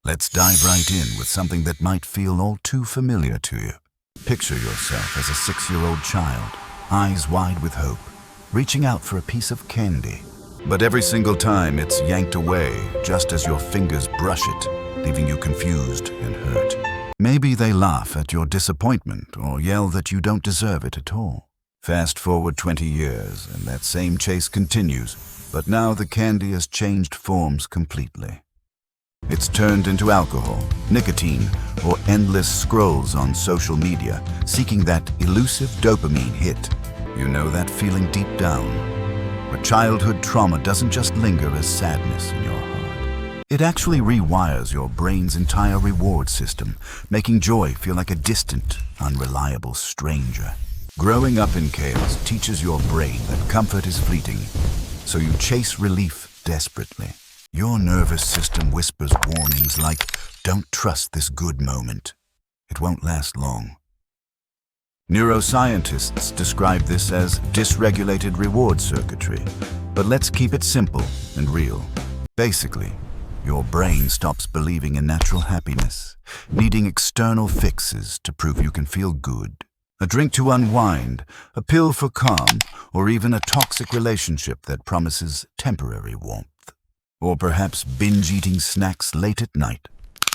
Let's dive right in with something that might feel all too familiar to you. Picture yourself as a 6-year-old child, eyes wide with hope, reaching out for a piece of candy. But every single time it's yanked away, just as your fingers brush it, leaving you confused and hurt. Maybe they laugh at your disappointment or yell that you don't deserve it at all. Fast forward 20 years and that same chase continues, but now the candy has changed forms completely. It's turned into alcohol, nicotine, or endless scrolls on social media, seeking that elusive dopamine hit. You know that feeling deep down. But childhood trauma doesn't just linger as sadness in your heart. It actually rewires your brain's entire reward system, making joy feel like a distant, unreliable stranger. Growing up in chaos teaches your brain that comfort is fleeting, so you chase relief desperately. Your nervous system whispers warnings like, "Don't trust this good moment. It won't last long." Neuroscientists describe this as dysregulated reward circuitry, but let's keep it simple and real. Basically, your brain stops believing in natural happiness, needing external fixes to prove you can feel good. A drink to unwind, a pill for calm, or even a toxic relationship that promises temporary warmth. Or perhaps binge-eating snacks late at night,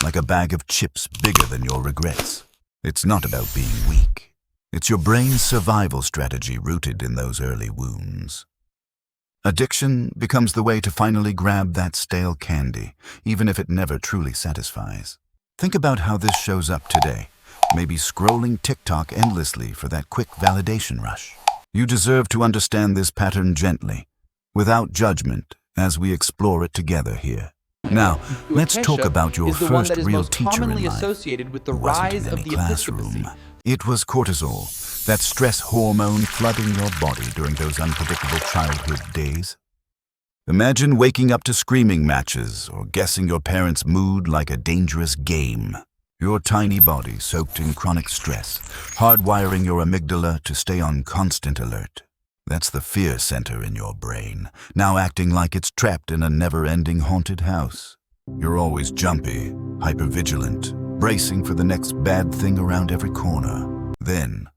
like a bag of chips bigger than your regrets. It's not about being weak. It's your brain's survival strategy rooted in those early wounds. Addiction becomes the way to finally grab that stale candy, even if it never truly satisfies. Think about how this shows up today. Maybe scrolling TikTok endlessly for that quick validation rush. You deserve to understand this pattern gently, without judgment, as we explore it together here. Now, let's talk about your first real teacher in life. Associated with the It wasn't rise in of any the classroom. It was cortisol, that stress hormone flooding your body during those unpredictable childhood days. Imagine waking up to screaming matches or guessing your parents' mood like a dangerous game. Your tiny body soaked in chronic stress, hardwiring your amygdala to stay on constant alert. That's the fear center in your brain, now acting like it's trapped in a never-ending haunted house. You're always jumpy, hypervigilant, bracing for the next bad thing around every corner. Then,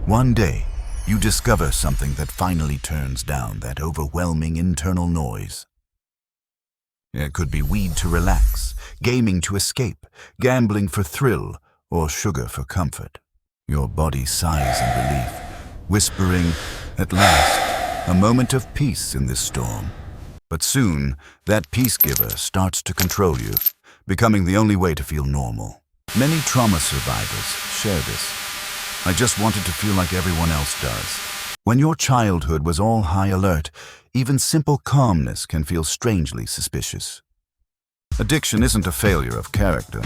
one day, you discover something that finally turns down that overwhelming internal noise. It could be weed to relax, gaming to escape, gambling for thrill, or sugar for comfort. Your body sighs in relief, whispering, "At last, a moment of peace in this storm." But soon, that peace giver starts to control you, becoming the only way to feel normal. Many trauma survivors share this. "I just wanted to feel like everyone else does." When your childhood was all high alert, even simple calmness can feel strangely suspicious. Addiction isn't a failure of character.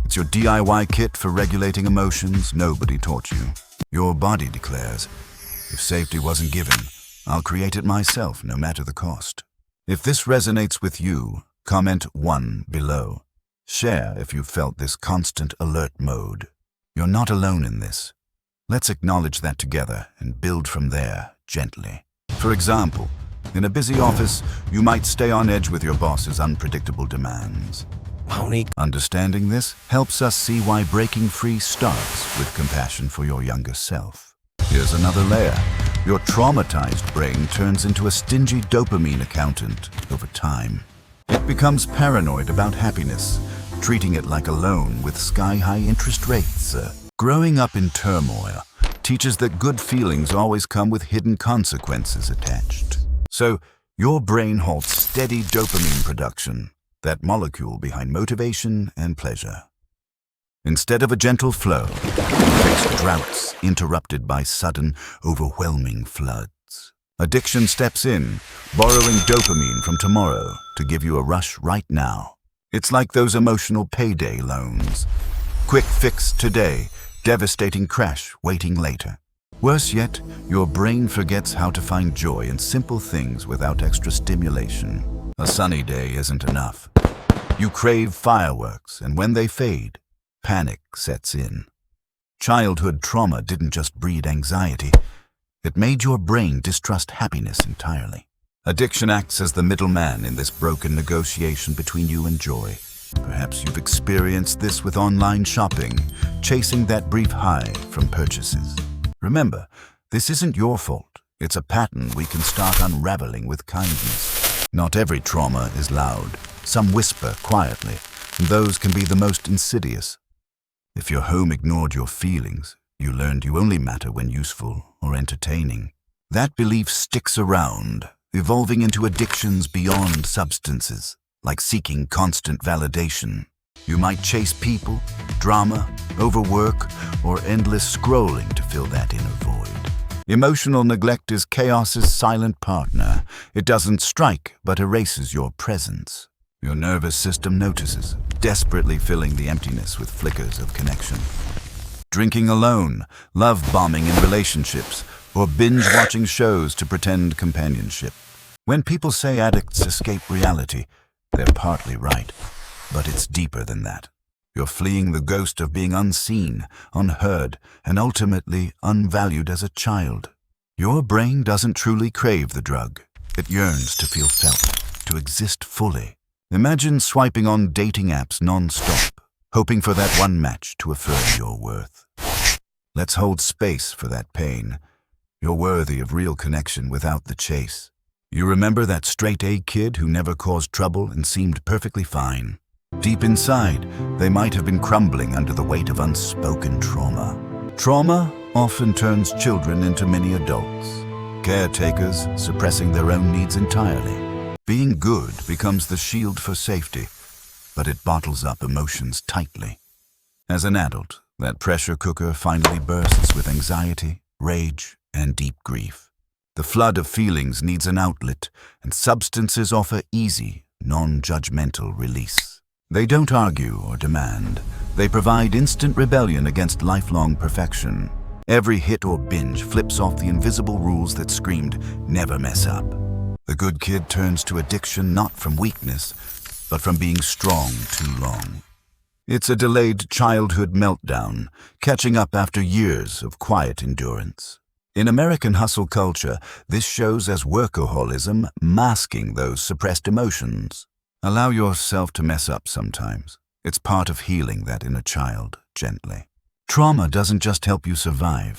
It's your DIY kit for regulating emotions nobody taught you. Your body declares, "If safety wasn't given, I'll create it myself, no matter the cost." If this resonates with you, comment 1 below. Share if you felt this constant alert mode. You're not alone in this. Let's acknowledge that together and build from there, gently. For example, in a busy office, you might stay on edge with your boss's unpredictable demands. Understanding this helps us see why breaking free starts with compassion for your younger self. Here's another layer. Your traumatized brain turns into a stingy dopamine accountant over time. It becomes paranoid about happiness, treating it like a loan with sky-high interest rates. Growing up in turmoil teaches that good feelings always come with hidden consequences attached. So, your brain halts steady dopamine production, that molecule behind motivation and pleasure. Instead of a gentle flow, fixed droughts interrupted by sudden, overwhelming floods. Addiction steps in, borrowing dopamine from tomorrow to give you a rush right now. It's like those emotional payday loans. Quick fix today, devastating crash waiting later. Worse yet, your brain forgets how to find joy in simple things without extra stimulation. A sunny day isn't enough. You crave fireworks, and when they fade, panic sets in. Childhood trauma didn't just breed anxiety. It made your brain distrust happiness entirely. Addiction acts as the middleman in this broken negotiation between you and joy. Perhaps you've experienced this with online shopping, chasing that brief high from purchases. Remember, this isn't your fault. It's a pattern we can start unraveling with kindness. Not every trauma is loud. Some whisper quietly, and those can be the most insidious. If your home ignored your feelings, you learned you only matter when useful or entertaining. That belief sticks around, evolving into addictions beyond substances, like seeking constant validation. You might chase people, drama, overwork, or endless scrolling to fill that inner void. Emotional neglect is chaos's silent partner. It doesn't strike, but erases your presence. Your nervous system notices, desperately filling the emptiness with flickers of connection. Drinking alone, love bombing in relationships, or binge-watching shows to pretend companionship. When people say addicts escape reality, they're partly right. But it's deeper than that. You're fleeing the ghost of being unseen, unheard, and ultimately unvalued as a child. Your brain doesn't truly crave the drug. It yearns to feel felt, to exist fully. Imagine swiping on dating apps non-stop, hoping for that one match to affirm your worth. Let's hold space for that pain. You're worthy of real connection without the chase. You remember that straight-A kid who never caused trouble and seemed perfectly fine? Deep inside, they might have been crumbling under the weight of unspoken trauma. Trauma often turns children into mini adults, caretakers suppressing their own needs entirely. Being good becomes the shield for safety, but it bottles up emotions tightly. As an adult, that pressure cooker finally bursts with anxiety, rage, and deep grief. The flood of feelings needs an outlet, and substances offer easy, non-judgmental release. They don't argue or demand. They provide instant rebellion against lifelong perfection. Every hit or binge flips off the invisible rules that screamed, "Never mess up." The good kid turns to addiction not from weakness, but from being strong too long. It's a delayed childhood meltdown, catching up after years of quiet endurance. In American hustle culture, this shows as workaholism masking those suppressed emotions. Allow yourself to mess up sometimes. It's part of healing that inner child, gently. Trauma doesn't just help you survive.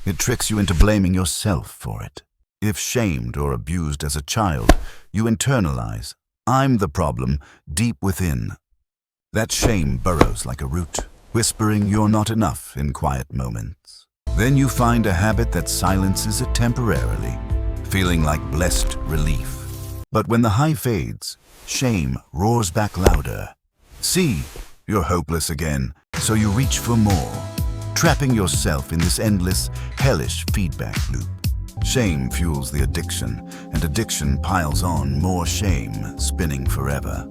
It tricks you into blaming yourself for it. If shamed or abused as a child, you internalize, "I'm the problem," deep within. That shame burrows like a root, whispering you're not enough in quiet moments. Then you find a habit that silences it temporarily, feeling like blessed relief. But when the high fades, shame roars back louder. See, you're hopeless again, so you reach for more, trapping yourself in this endless, hellish feedback loop. Shame fuels the addiction, and addiction piles on more shame, spinning forever.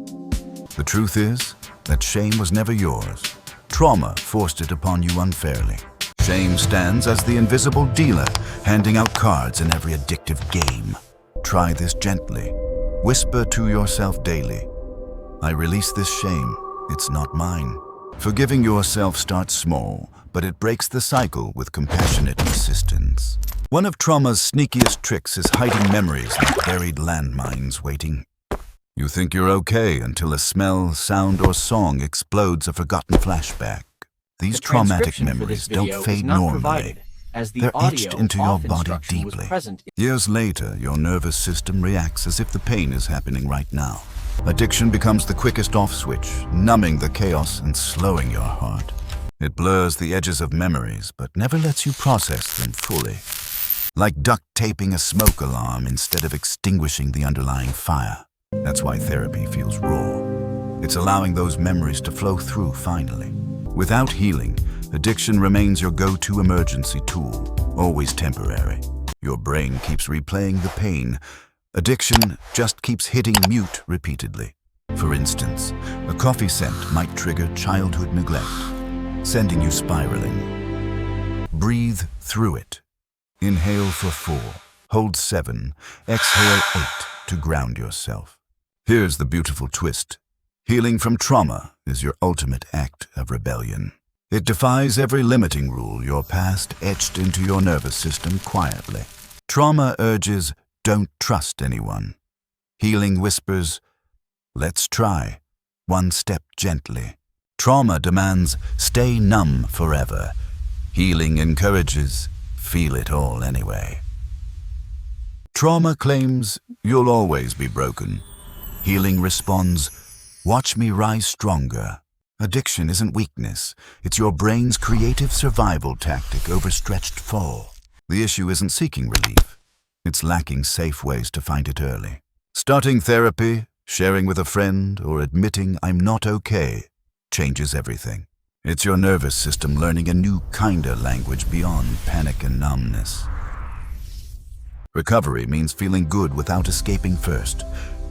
The truth is that shame was never yours. Trauma forced it upon you unfairly. Shame stands as the invisible dealer, handing out cards in every addictive game. Try this gently. Whisper to yourself daily, "I release this shame. It's not mine." Forgiving yourself starts small, but it breaks the cycle with compassionate persistence. One of trauma's sneakiest tricks is hiding memories like buried landmines waiting. You think you're okay until a smell, sound, or song explodes a forgotten flashback. These traumatic memories don't fade normally. They're etched into your body deeply. Years later, your nervous system reacts as if the pain is happening right now. Addiction becomes the quickest off switch, numbing the chaos and slowing your heart. It blurs the edges of memories, but never lets you process them fully. Like duct taping a smoke alarm instead of extinguishing the underlying fire. That's why therapy feels raw. It's allowing those memories to flow through finally. Without healing, addiction remains your go-to emergency tool, always temporary. Your brain keeps replaying the pain. Addiction just keeps hitting mute repeatedly. For instance, a coffee scent might trigger childhood neglect, sending you spiraling. Breathe through it. Inhale for 4, hold 7, exhale 8 to ground yourself. Here's the beautiful twist. Healing from trauma is your ultimate act of rebellion. It defies every limiting rule your past etched into your nervous system quietly. Trauma urges, "Don't trust anyone." Healing whispers, "Let's try." one step gently. Trauma demands stay numb forever. Healing encourages feel it all anyway. Trauma claims you'll always be broken. Healing responds, watch me rise stronger. Addiction isn't weakness. It's your brain's creative survival tactic overstretched fall. The issue isn't seeking relief. It's lacking safe ways to find it early. Starting therapy, sharing with a friend, or admitting I'm not okay changes everything. It's your nervous system learning a new kind of language beyond panic and numbness. Recovery means feeling good without escaping first,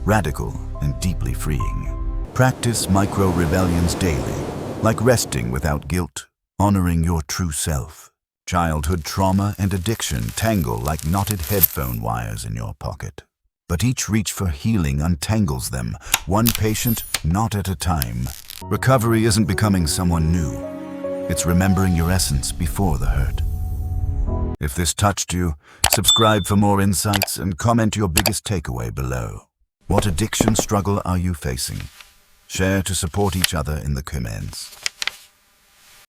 radical and deeply freeing. Practice micro-rebellions daily, like resting without guilt, honoring your true self. Childhood trauma and addiction tangle like knotted headphone wires in your pocket. But each reach for healing untangles them, one patient knot at a time. Recovery isn't becoming someone new. It's remembering your essence before the hurt. If this touched you, subscribe for more insights and comment your biggest takeaway below. What addiction struggle are you facing? Share to support each other in the comments.